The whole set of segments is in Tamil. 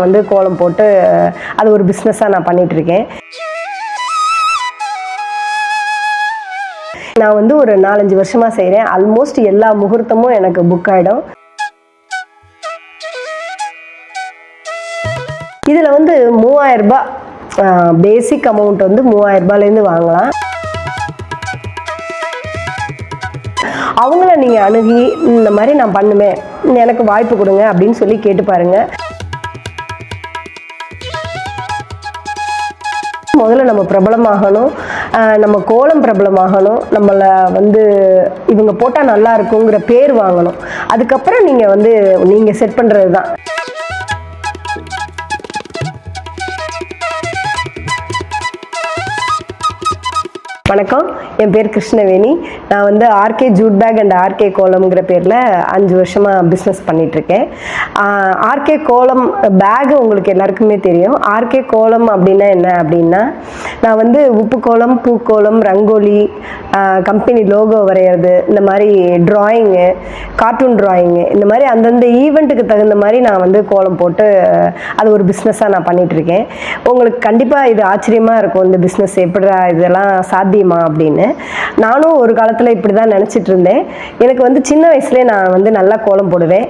நான் வந்து கோலம் போட்டு அது ஒரு பிஸ்னஸாக நான் பண்ணிகிட்ருக்கேன். நான் வந்து ஒரு 4-5 வருஷமாக செய்கிறேன். ஆல்மோஸ்ட் எல்லா முகூர்த்தமும் எனக்கு புக் ஆகிடும். இதில் வந்து 3000 ரூபாய் பேசிக் அமௌண்ட் வந்து 3000 ரூபாயிலேருந்து வாங்கலாம். அவங்கள நீங்கள் அணுகி இந்த மாதிரி நான் பண்ணுவேன், எனக்கு வாய்ப்பு கொடுங்க அப்படின்னு சொல்லி கேட்டு பாருங்கள். முதல்ல நம்ம பிரபலமாகணும், நம்ம கோலம் பிரபலமாகணும், நம்மளை வந்து இவங்க போட்டால் நல்லா இருக்குங்கிற பேர் வாங்கணும். அதுக்கப்புறம் நீங்கள் செட் பண்ணுறது தான். வணக்கம், என் பேர் கிருஷ்ணவேணி. நான் வந்து RK jute bag and RK கோலம்ங்கிற பேரில் 5 வருஷமாக பிஸ்னஸ் பண்ணிகிட்ருக்கேன். ஆர்கே கோலம் பேகு உங்களுக்கு எல்லாருக்குமே தெரியும். ஆர்கே கோலம் அப்படின்னா என்ன அப்படின்னா, நான் வந்து உப்பு கோலம், பூக்கோலம், ரங்கோலி, கம்பெனி லோகோ வரைகிறது, இந்த மாதிரி ட்ராயிங்கு, கார்ட்டூன் ட்ராயிங்கு, இந்த மாதிரி அந்தந்த ஈவெண்ட்டுக்கு தகுந்த மாதிரி நான் வந்து கோலம் போட்டு அது ஒரு பிஸ்னஸாக நான் பண்ணிகிட்ருக்கேன். உங்களுக்கு கண்டிப்பாக இது ஆச்சரியமாக இருக்கும், இந்த பிஸ்னஸ் எப்படிடா இதெல்லாம் சாத்தியமா அப்படின்னு. நானும் ஒரு காலத்தில் இப்படி தான் நினச்சிட்டு இருந்தேன். எனக்கு வந்து சின்ன வயசுலேயே நான் வந்து நல்லா கோலம் போடுவேன்.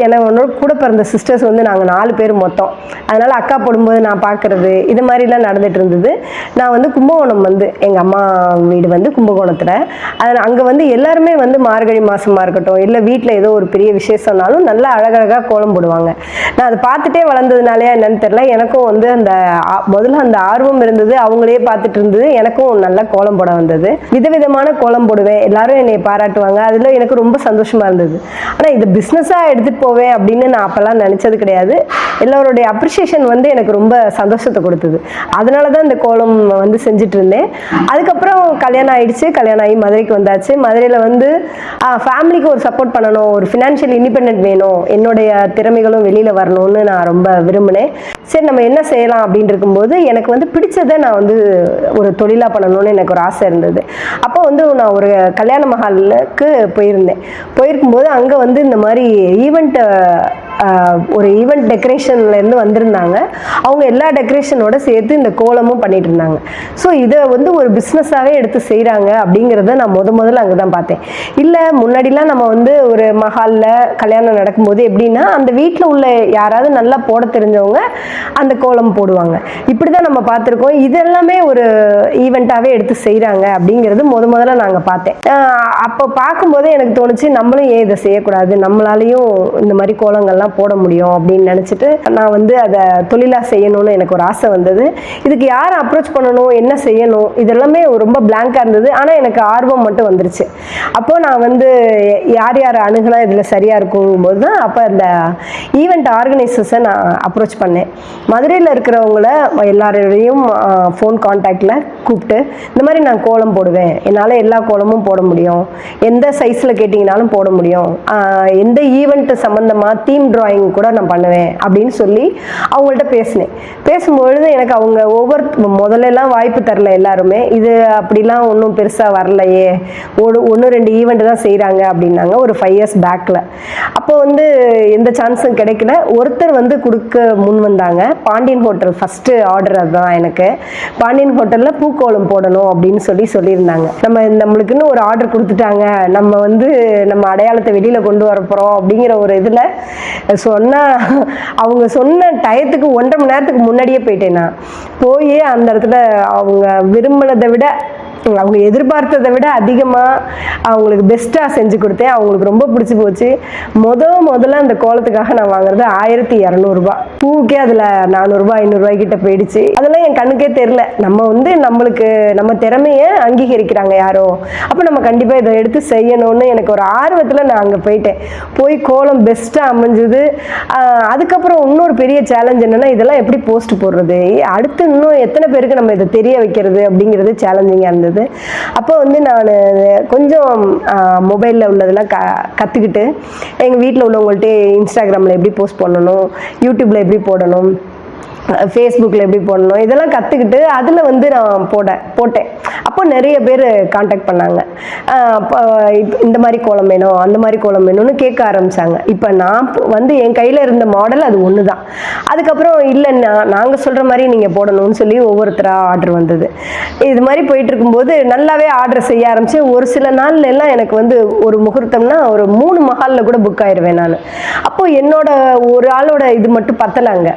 என்னோட கூட பிறந்த சிஸ்டர்ஸ் வந்து நாங்கள் 4 பேர் மொத்தம். அதனால் அக்கா போடும்போது நான் பார்க்குறது இது மாதிரிலாம் நடந்துகிட்டு இருந்தது. நான் வந்து கும்பகோணம் வந்து எங்கள் அம்மா வீடு வந்து கும்பகோணத்தில். அங்கே வந்து எல்லாருமே வந்து மார்கழி மாதமாக இருக்கட்டும், இல்லை வீட்டில் ஏதோ ஒரு பெரிய விசேஷம்னாலும் நல்லா அழகழகாக கோலம் போடுவாங்க. நான் அதை பார்த்துட்டே வளர்ந்ததுனாலே என்னன்னு தெரியல, எனக்கும் வந்து முதல்ல அந்த ஆர்வம் இருந்தது. அவங்களே பார்த்துட்டு இருந்தது, எனக்கும் நல்ல கோலம் போட வந்தது. விதவிதமான கோலம் போடுவேன், எல்லாரும் என்னை பாராட்டுவாங்க. அதில் எனக்கு ரொம்ப சந்தோஷமாக இருந்தது. ஆனால் இது பிஸ்னஸாக எடுத்துகிட்டு போவேன் அப்படின்னு நான் அப்போல்லாம் நினச்சது கிடையாது. எல்லோருடைய அப்ரிஷியேஷன் வந்து எனக்கு ரொம்ப சந்தோஷத்தை கொடுத்தது. அதனால தான் இந்த கோலம் வந்து செஞ்சுட்டு இருந்தேன். அதுக்கப்புறம் கல்யாணம் ஆகிடுச்சு. கல்யாணம் ஆகி மதுரைக்கு வந்தாச்சு. மதுரையில் வந்து ஃபேமிலிக்கு ஒரு சப்போர்ட் பண்ணணும், ஒரு ஃபினான்ஷியல் இண்டிபெண்டன்ட் வேணும், என்னுடைய திறமைகளும் வெளியில் வரணும்னு நான் ரொம்ப விரும்பினேன். சரி, நம்ம என்ன செய்யலாம் அப்படின்னு இருக்கும்போது எனக்கு வந்து பிடிச்சதை நான் வந்து ஒரு தொழிலாக பண்ணணும்னு எனக்கு ஒரு ஆசை இருந்தது. அப்போ வந்து நான் ஒரு கல்யாண மஹாலுக்கு போயிருக்கும்போது அங்கே வந்து இந்த மாதிரி ஒரு ஈவெண்ட் டெக்கரேஷன்லேருந்து வந்திருந்தாங்க. அவங்க எல்லா டெக்கரேஷனோட சேர்த்து இந்த கோலமும் பண்ணிட்டு இருந்தாங்க. ஸோ இதை வந்து ஒரு பிஸ்னஸாகவே எடுத்து செய்கிறாங்க அப்படிங்கிறத நான் முதல்ல அங்கே தான் பார்த்தேன். இல்லை, முன்னாடிலாம் நம்ம வந்து ஒரு மஹாலில் கல்யாணம் நடக்கும்போது எப்படின்னா, அந்த வீட்டில் உள்ள யாராவது நல்லா போட தெரிஞ்சவங்க அந்த கோலம் போடுவாங்க. இப்படி தான் நம்ம பார்த்துருக்கோம். இதெல்லாமே ஒரு ஈவெண்ட்டாகவே எடுத்து செய்கிறாங்க அப்படிங்கிறது முதல்ல நாங்கள் பார்த்தேன். அப்போ பார்க்கும்போதே எனக்கு தோணுச்சு, நம்மளும் ஏன் இதை செய்யக்கூடாது, நம்மளாலையும் இந்த மாதிரி கோலங்கள்லாம் போட முடியும் அப்படின்னு நினச்சிட்டு நான் வந்து அதை தொழிலாக செய்யணும்னு எனக்கு ஒரு ஆசை வந்தது. இதுக்கு யாரை அப்ரோச் பண்ணணும், என்ன செய்யணும், இதெல்லாமே ரொம்ப பிளாங்காக இருந்தது. ஆனால் எனக்கு ஆர்வம் மட்டும் வந்துருச்சு. அப்போது நான் வந்து யார் அணுகுனா இதில் சரியாக இருக்குங்கும்போது தான் அப்போ அந்த ஈவெண்ட் ஆர்கனைசர்ஸை நான் அப்ரோச் பண்ணேன். மதுரையில் இருக்கிறவங்கள எல்லாரையும் ஃபோன் கான்டாக்டில் கூப்பிட்டு, இந்த மாதிரி நான் கோலம் போடுவேன், என்னால் எல்லா கோலமும் போட முடியும், எந்த சைஸில் கேட்டிங்கனாலும் போட முடியும், எந்த ஈவெண்ட் சம்மந்தமாக தீம் ட்ராயிங் கூட நான் பண்ணுவேன் அப்படின்னு சொல்லி அவங்கள்ட்ட பேசும்பொழுது எனக்கு அவங்க முதல்லலாம் வாய்ப்பு தரல எல்லாருமே. இது அப்படிலாம் ஒன்றும் பெருசாக வரலையே, 1-2 ஈவெண்ட் தான் செய்கிறாங்க அப்படின்னாங்க ஒரு 5 years பேக்கில். அப்போ வந்து எந்த சான்ஸும் கிடைக்கல. ஒருத்தர் வந்து கொடுக்க முன் வந்தாங்க. பாண்டியன் ஹோட்டல் ஃபஸ்ட்டு ஆர்டர் அதுதான் எனக்கு. பாண்டியன் ஹோட்டலில் பூக்கோலம் போடணும் அப்படின்னு சொல்லியிருந்தாங்க. நம்மளுக்குன்னு ஒரு ஆர்டர் கொடுத்துட்டாங்க, நம்ம வந்து நம்ம அடையாளத்தை வெளியில் கொண்டு வர போகிறோம் அப்படிங்கிற ஒரு இதில் அவங்க சொன்ன டயத்துக்கு 1.5 மணி நேரத்துக்கு முன்னாடியே போயிட்டேன். நான் போய் அந்த இடத்துல அவங்க விரும்பினதை விட, அவங்க எதிர்பார்த்ததை விட அதிகமாக அவங்களுக்கு பெஸ்ட்டாக செஞ்சு கொடுத்தேன். அவங்களுக்கு ரொம்ப பிடிச்சி போச்சு. முதல்ல அந்த கோலத்துக்காக நான் வாங்குறது 1200 ரூபாய். பூவுக்கே அதில் 400 ரூபாய் 500 ரூபாய் கிட்ட போயிடுச்சு. அதெல்லாம் என் கண்ணுக்கே தெரில. நம்ம வந்து நம்ம திறமையை அங்கீகரிக்கிறாங்க யாரோ, அப்போ நம்ம கண்டிப்பாக இதை எடுத்து செய்யணும்னு எனக்கு ஒரு ஆர்வத்தில் நான் அங்கே போய் கோலம் பெஸ்ட்டாக அமைஞ்சது. அதுக்கப்புறம் இன்னொரு பெரிய சேலஞ்ச் என்னென்னா, இதெல்லாம் எப்படி போஸ்ட் போடுறது, அடுத்து இன்னும் எத்தனை பேருக்கு நம்ம இதை தெரிய வைக்கிறது அப்படிங்கிறது சேலஞ்சிங்காக இருந்தது. அப்போ வந்து நான் கொஞ்சம் மொபைலில் உள்ளதெல்லாம் கற்றுக்கிட்டு எங்கள் வீட்டில் உள்ளவங்கள்ட்ட இன்ஸ்டாகிராமில் எப்படி போஸ்ட் பண்ணணும், யூடியூப்பில் எப்படி போடணும், ஃபேஸ்புக்கில் எப்படி போடணும் இதெல்லாம் கற்றுக்கிட்டு அதில் வந்து நான் போட்டேன். அப்போ நிறைய பேர் காண்டாக்ட் பண்ணாங்க. இந்த மாதிரி கோலம் வேணும், அந்த மாதிரி கோலம் வேணும்னு கேட்க ஆரம்பித்தாங்க. இப்போ நான் வந்து என் கையில் இருந்த மாடல் அது ஒன்று தான். அதுக்கப்புறம் இல்லை நாங்கள் சொல்கிற மாதிரி நீங்கள் போடணும்னு சொல்லி ஒவ்வொருத்தராக ஆர்டர் வந்தது. இது மாதிரி போயிட்டு இருக்கும்போது நல்லாவே ஆர்டர் செய்ய ஆரம்பிச்சு ஒரு சில நாள்ல எல்லாம் எனக்கு வந்து ஒரு முகூர்த்தம்னா ஒரு 3 மஹாலில் கூட புக் ஆயிடுவேன் நான். அப்போ என்னோட ஒரு ஆளோட இது மட்டும் பத்தலாங்க.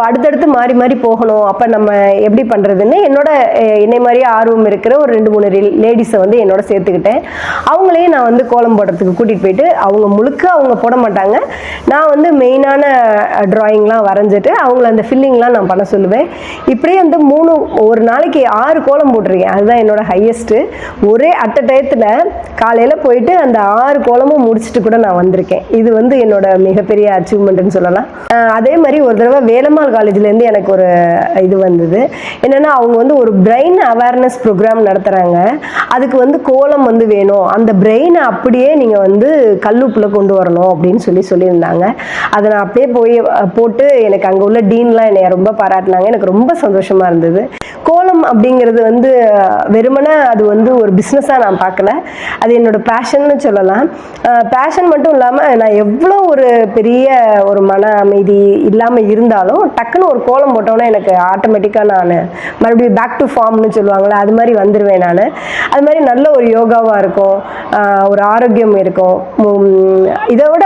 அடுத்தடுத்து மாறி மாறி போகணும். அப்போ நம்ம எப்படி பண்ணுறதுன்னு என்னை மாதிரியே ஆர்வம் இருக்கிற ஒரு 2-3 லேடிஸை வந்து என்னோட சேர்த்துக்கிட்டேன். அவங்களையும் நான் வந்து கோலம் போடுறதுக்கு கூட்டிகிட்டு போயிட்டு அவங்க போட மாட்டாங்க. நான் வந்து மெயினான ட்ராயிங்லாம் வரைஞ்சிட்டு அவங்கள அந்த ஃபில்லிங்லாம் நான் பண்ண சொல்லுவேன். இப்படியே வந்து ஒரு நாளைக்கு 6 கோலம் போட்டிருக்கேன். அதுதான் என்னோட ஹையஸ்ட்டு. ஒரே அட்ட டயத்தில் காலையில் போயிட்டு அந்த 6 கோலமும் முடிச்சுட்டு கூட நான் வந்திருக்கேன். இது வந்து என்னோட மிகப்பெரிய அச்சீவ்மெண்ட்னு சொல்லலாம். அதே மாதிரி ஒரு தடவை வேலம்மாள் காலேஜ்லேருந்து எனக்கு ஒரு இது வந்தது. என்னென்னா அவங்க வந்து ஒரு பிரெயின் அவேர்னஸ் ப்ரோக்ராம் நடத்துகிறாங்க. அதுக்கு வந்து கோலம் வந்து வேணும், அந்த பிரெயினை அப்படியே நீங்கள் வந்து கல்லுப்புல கொண்டு வரணும் அப்படின்னு சொல்லியிருந்தாங்க. அதை நான் அப்படியே போட்டு எனக்கு அங்கே உள்ள டீன்லாம் என்னை ரொம்ப பாராட்டினாங்க. எனக்கு ரொம்ப சந்தோஷமாக இருந்தது. கோலம் அப்படிங்கிறது வந்து வெறுமனே அது வந்து ஒரு பிஸ்னஸாக நான் பார்க்கல. அது என்னோட பேஷன்னு சொல்லலாம். பேஷன் மட்டும் இல்லாமல் நான் எவ்வளோ ஒரு பெரிய ஒரு மன அமைதி இல்லாமல் இருந்தாலும் டக்குன்னு ஒரு கோலம் போட்டோன்னா எனக்கு ஆட்டோமேட்டிக்காக நான் மறுபடியும் பேக் டு ஃபார்ம்னு சொல்லுவாங்களே அது மாதிரி வந்துடுவேன் நான். அது மாதிரி நல்ல ஒரு யோகாவாக இருக்கும், ஒரு ஆரோக்கியம் இருக்கும். இதை விட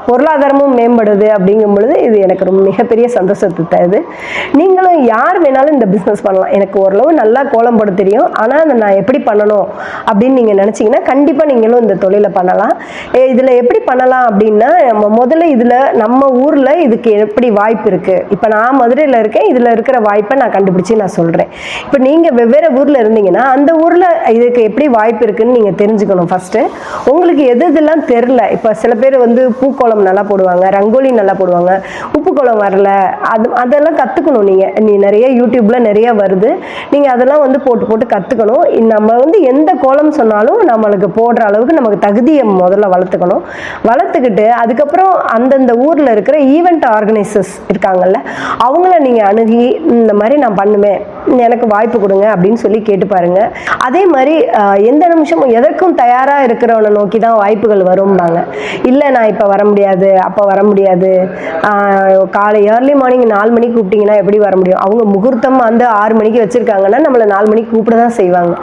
பொருளாதாரமும் மேம்படுது அப்படிங்கும் பொழுது இது எனக்கு ரொம்ப மிகப்பெரிய சந்தோஷத்தை தருது. நீங்களும் யார் வேணாலும் இந்த பிஸ்னஸ் பண்ணலாம். எனக்கு ஓரளவு நல்லா கோலம் போட தெரியும், ஆனால் அதை நான் எப்படி பண்ணணும் அப்படின்னு நீங்கள் நினச்சிங்கன்னா கண்டிப்பாக நீங்களும் இந்த தொழிலை பண்ணலாம். இதில் எப்படி பண்ணலாம் அப்படின்னா முதல்ல இதில் நம்ம ஊரில் இதுக்கு எப்படி வாய்ப்பு இருக்குது. இப்போ நான் மதுரையில் இருக்கேன், இதில் இருக்கிற வாய்ப்பை நான் கண்டுபிடிச்சி நான் சொல்கிறேன். இப்போ நீங்கள் வெவ்வேறு ஊரில் இருந்தீங்கன்னா அந்த ஊரில் இதுக்கு எப்படி வாய்ப்பு இருக்குதுன்னு நீங்கள் தெரிஞ்சுக்கணும். ஃபஸ்ட்டு உங்களுக்கு எதெல்லாம் தெரில. இப்போ சில பேர் வந்து பூக்கோளம் நல்லா போடுவாங்க, ரங்கோலி நல்லா போடுவாங்க, உப்பு கோலம் வரல, அதெல்லாம் கற்றுக்கணும். நீ நிறைய யூடியூப்பில் நிறைய வருது, நீங்கள் அதெல்லாம் வந்து போட்டு கற்றுக்கணும். நம்ம வந்து எந்த கோலம் சொன்னாலும் நம்மளுக்கு போடுற அளவுக்கு நமக்கு தகுதியை முதல்ல வளர்த்துக்கிட்டு அதுக்கப்புறம் அந்தந்த ஊரில் இருக்கிற ஈவெண்ட் ஆர்கனைசர்ஸ் இருக்காங்கல்ல அவங்கள நீங்கள் அணுகி இந்த மாதிரி நான் பண்ணுவேன், எனக்கு வாய்ப்பு கொடுங்க அப்படின்னு சொல்லி கேட்டு பாருங்க. அதே மாதிரி எந்த நிமிஷமும் எதற்கும் தயாராக இருக்கிறவனை நோக்கி தான் வாய்ப்புகள் வரும்னாங்க. இல்லை நான் இப்போ வர முடியாது, அப்போ வர முடியாது, காலை ஏர்லி மார்னிங் 4 மணிக்கு கூப்பிட்டீங்கன்னா எப்படி வர முடியும், அவங்க முகூர்த்தம் வந்து 6 மணிக்கு வச்சுருக்காங்கன்னா நம்மளை 4 மணிக்கு கூப்பிட தான் செய்வாங்க.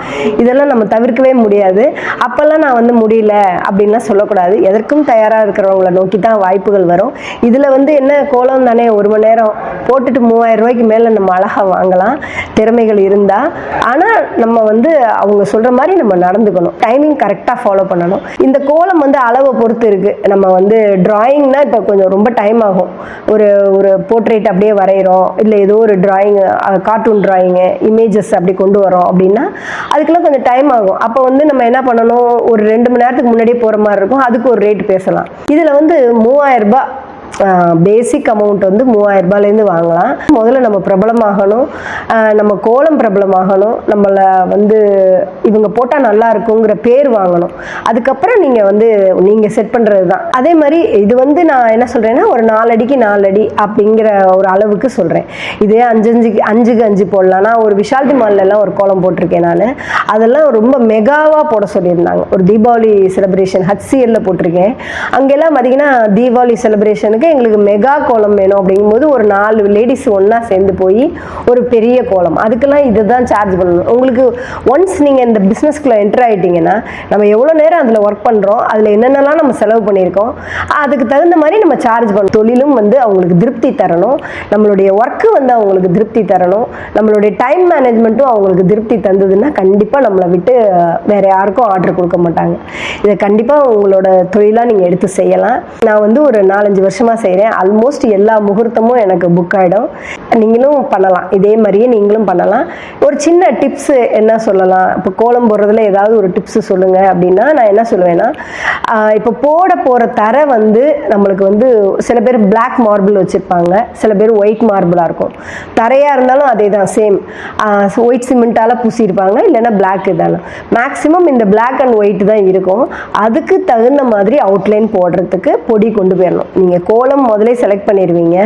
இதெல்லாம் நம்ம தவிர்க்கவே முடியாது. அப்போல்லாம் நான் வந்து முடியல அப்படின்லாம் சொல்லக்கூடாது. எதற்கும் தயாராக இருக்கிறவங்கள நோக்கி தான் வாய்ப்புகள் வரும். இதில் வந்து என்ன கோலம் தானே, 1 மணி நேரம் போட்டுட்டு 3000 ரூபாய்க்கு மேலே நம்ம அழகாக வாங்கலாம் திறமைகள் இருந்தால். ஆனால் நம்ம வந்து அவங்க சொல்கிற மாதிரி நம்ம நடந்துக்கணும், டைமிங் கரெக்டாக ஃபாலோ பண்ணணும். இந்த கோலம் வந்து அளவை பொறுத்து இருக்குது. நம்ம வந்து ட்ராயிங்னா இப்போ கொஞ்சம் ரொம்ப டைம் ஆகும். ஒரு போர்ட்ரேட் அப்படியே வரைகிறோம், இல்லை ஏதோ ஒரு ட்ராயிங், கார்ட்டூன் ட்ராயிங்கு, இமேஜஸ் அப்படி கொண்டு வரோம் அப்படின்னா அதுக்கெல்லாம் கொஞ்சம் டைம் ஆகும். அப்போ வந்து நம்ம என்ன பண்ணணும், ஒரு 2 மணி நேரத்துக்கு முன்னாடியே போகிற மாதிரி இருக்கும். அதுக்கு ஒரு ரேட் பேசலாம். இதில் வந்து 3000 ரூபாய் பேசிக் அமௌண்ட் வந்து 3000 ரூபாயிலேருந்து வாங்கலாம். முதல்ல நம்ம பிரபலமாகணும், நம்ம கோலம் பிரபலமாகணும், நம்மளை வந்து இவங்க போட்டால் நல்லா இருக்குங்கிற பேர் வாங்கணும். அதுக்கப்புறம் நீங்கள் செட் பண்ணுறது தான். அதே மாதிரி இது வந்து நான் என்ன சொல்கிறேன்னா ஒரு 4 அடிக்கு 4 அடி அப்படிங்கிற ஒரு அளவுக்கு சொல்கிறேன். இதே 5க்கு 5 போடலாம். நான் ஒரு விஷால்டி மால்லாம் ஒரு கோலம் போட்டிருக்கேன் நான். அதெல்லாம் ரொம்ப மெகாவாக போட சொல்லியிருந்தாங்க. ஒரு தீபாவளி செலிப்ரேஷன் HCL போட்டிருக்கேன். அங்கெல்லாம் பார்த்தீங்கன்னா தீபாவளி செலிப்ரேஷனுக்கு எங்களுக்கு மெகா கோலம் வேணும் அப்படிங்கும்போது ஒரு 4 லேடிஸ் ஒன்றா சேர்ந்து போய் ஒரு பெரிய கோலம், அதுக்கெல்லாம் இதுதான் சார்ஜ் பண்ணணும். உங்களுக்கு ஒன்ஸ் நீங்கள் இந்த பிஸ்னஸ்க்குள்ளே என்டர் ஆகிட்டீங்கன்னா நம்ம எவ்வளோ நேரம் அதில் ஒர்க் பண்ணுறோம், அதில் என்னென்னலாம் நம்ம செலவு பண்ணியிருக்கோம், அதுக்கு தகுந்த மாதிரி நம்ம சார்ஜ் பண்ணணும். தொழிலும் வந்து அவங்களுக்கு திருப்தி தரணும், நம்மளுடைய ஒர்க்கு வந்து அவங்களுக்கு திருப்தி தரணும், நம்மளுடைய டைம் மேனேஜ்மெண்ட்டும் அவங்களுக்கு திருப்தி தந்ததுன்னா கண்டிப்பாக நம்மளை விட்டு வேறு யாருக்கும் ஆர்டர் கொடுக்க மாட்டாங்க. இதை கண்டிப்பாக உங்களோட தொழிலாக நீங்கள் எடுத்து செய்யலாம். நான் வந்து ஒரு 4-5 வருஷமாக செய்கிறேன். ஆல்மோஸ்ட் எல்லா முகூர்த்தமும் எனக்கு புக் ஆகிடும். நீங்களும் பண்ணலாம், இதே மாதிரியே நீங்களும் பண்ணலாம். ஒரு சின்ன டிப்ஸ் என்ன சொல்லலாம், இப்போ கோலம் போடுறதுல ஏதாவது ஒரு டிப்ஸ் சொல்லுங்கள் அப்படின்னா நான் என்ன சொல்லுவேன்னா, இப்போ போட போகிற தரை வந்து நம்மளுக்கு வந்து சில பேர் பிளாக் மார்பிள் வச்சுருப்பாங்க, சில பேர் ஒயிட் மார்பிளாக இருக்கும். தரையாக இருந்தாலும் அதே தான், சேம் ஒயிட் சிமெண்ட்டால் பூசியிருப்பாங்க, இல்லைன்னா பிளாக். இதெல்லாம் மேக்ஸிமம் இந்த பிளாக் அண்ட் ஒயிட் தான் இருக்கும். அதுக்கு தகுந்த மாதிரி அவுட்லைன் போடுறதுக்கு பொடி கொண்டு போயிடணும். நீங்கள் கோலம் முதலே செலக்ட் பண்ணிடுவீங்க,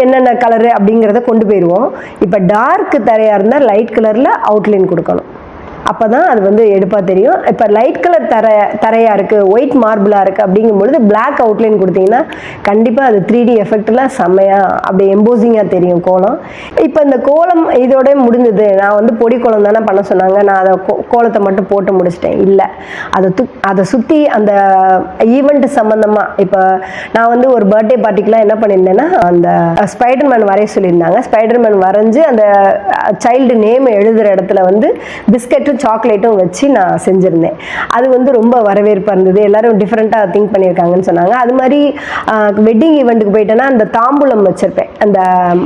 என்னென்ன கலரு அப்படிங்கிறத கொண்டு போயிடுவோம். இப்போ டார்க் தரையாக இருந்தால் லைட் கலரில் அவுட்லைன் கொடுக்கணும். அப்போ தான் அது வந்து எடுப்பாக தெரியும். இப்போ லைட் கலர் தரையாக இருக்குது, ஒயிட் மார்பிளாக இருக்குது அப்படிங்கும்பொழுது பிளாக் அவுட்லைன் கொடுத்தீங்கன்னா கண்டிப்பாக அது 3D எஃபெக்டில் செம்மையாக அப்படி எம்போசிங்காக தெரியும் கோலம். இப்போ இந்த கோலம் இதோட முடிஞ்சது. நான் வந்து பொடி கோலம் தானே பண்ண சொன்னாங்க, நான் அதை கோலத்தை மட்டும் போட்டு முடிச்சிட்டேன். இல்லை, அதை சுற்றி அந்த ஈவெண்ட் சம்மந்தமாக இப்போ நான் வந்து ஒரு பர்த்டே பார்ட்டிக்கெலாம் என்ன பண்ணியிருந்தேன்னா, அந்த ஸ்பைடர்மேன் வரைய சொல்லியிருந்தாங்க. ஸ்பைடர்மேன் வரைஞ்சி அந்த சைல்டு நேம் எழுதுகிற இடத்துல வந்து பிஸ்கெட்டும் சாக்லேட்டும் வச்சு நான் செஞ்சுருந்தேன். அது வந்து ரொம்ப வரவேற்பாக இருந்தது. எல்லாரும் டிஃப்ரெண்ட்டாக திங்க் பண்ணியிருக்காங்கன்னு சொன்னாங்க. அது மாதிரி வெட்டிங் ஈவெண்ட்டுக்கு போயிட்டேன்னா அந்த தாம்பூலம் வச்சுருப்பேன். அந்த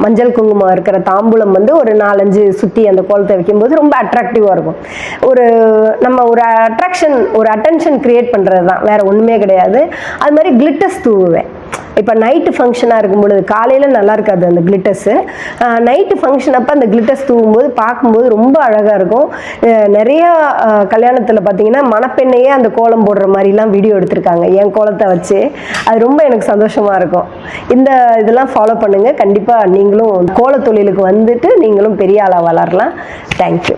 மஞ்சள் குங்குமம் இருக்கிற தாம்பூலம் வந்து ஒரு 4-5 சுற்றி அந்த கோலத்தை வைக்கும்போது ரொம்ப அட்ராக்டிவாக இருக்கும். நம்ம ஒரு அட்டென்ஷன் கிரியேட் பண்ணுறது தான், வேறு ஒன்றுமே கிடையாது. அது மாதிரி கிளிட்டர்ஸ் தூவுவேன். இப்போ நைட்டு ஃபங்க்ஷனாக இருக்கும்பொழுது காலையில் நல்லா இருக்காது அந்த கிளிட்டர்ஸு, நைட்டு ஃபங்க்ஷன் அப்போ அந்த கிளிட்டர்ஸ் தூவும்போது பார்க்கும்போது ரொம்ப அழகாக இருக்கும். நிறையா கல்யாணத்தில் பார்த்தீங்கன்னா மணப்பெண்ணையே அந்த கோலம் போடுற மாதிரிலாம் வீடியோ எடுத்திருக்காங்க என் கோலத்தை வச்சு. அது ரொம்ப எனக்கு சந்தோஷமாக இருக்கும். இந்த இதெல்லாம் ஃபாலோ பண்ணுங்கள். கண்டிப்பாக நீங்களும் கோலத்தொழிலுக்கு வந்துட்டு நீங்களும் பெரிய ஆளாக வளரலாம். தேங்க்யூ.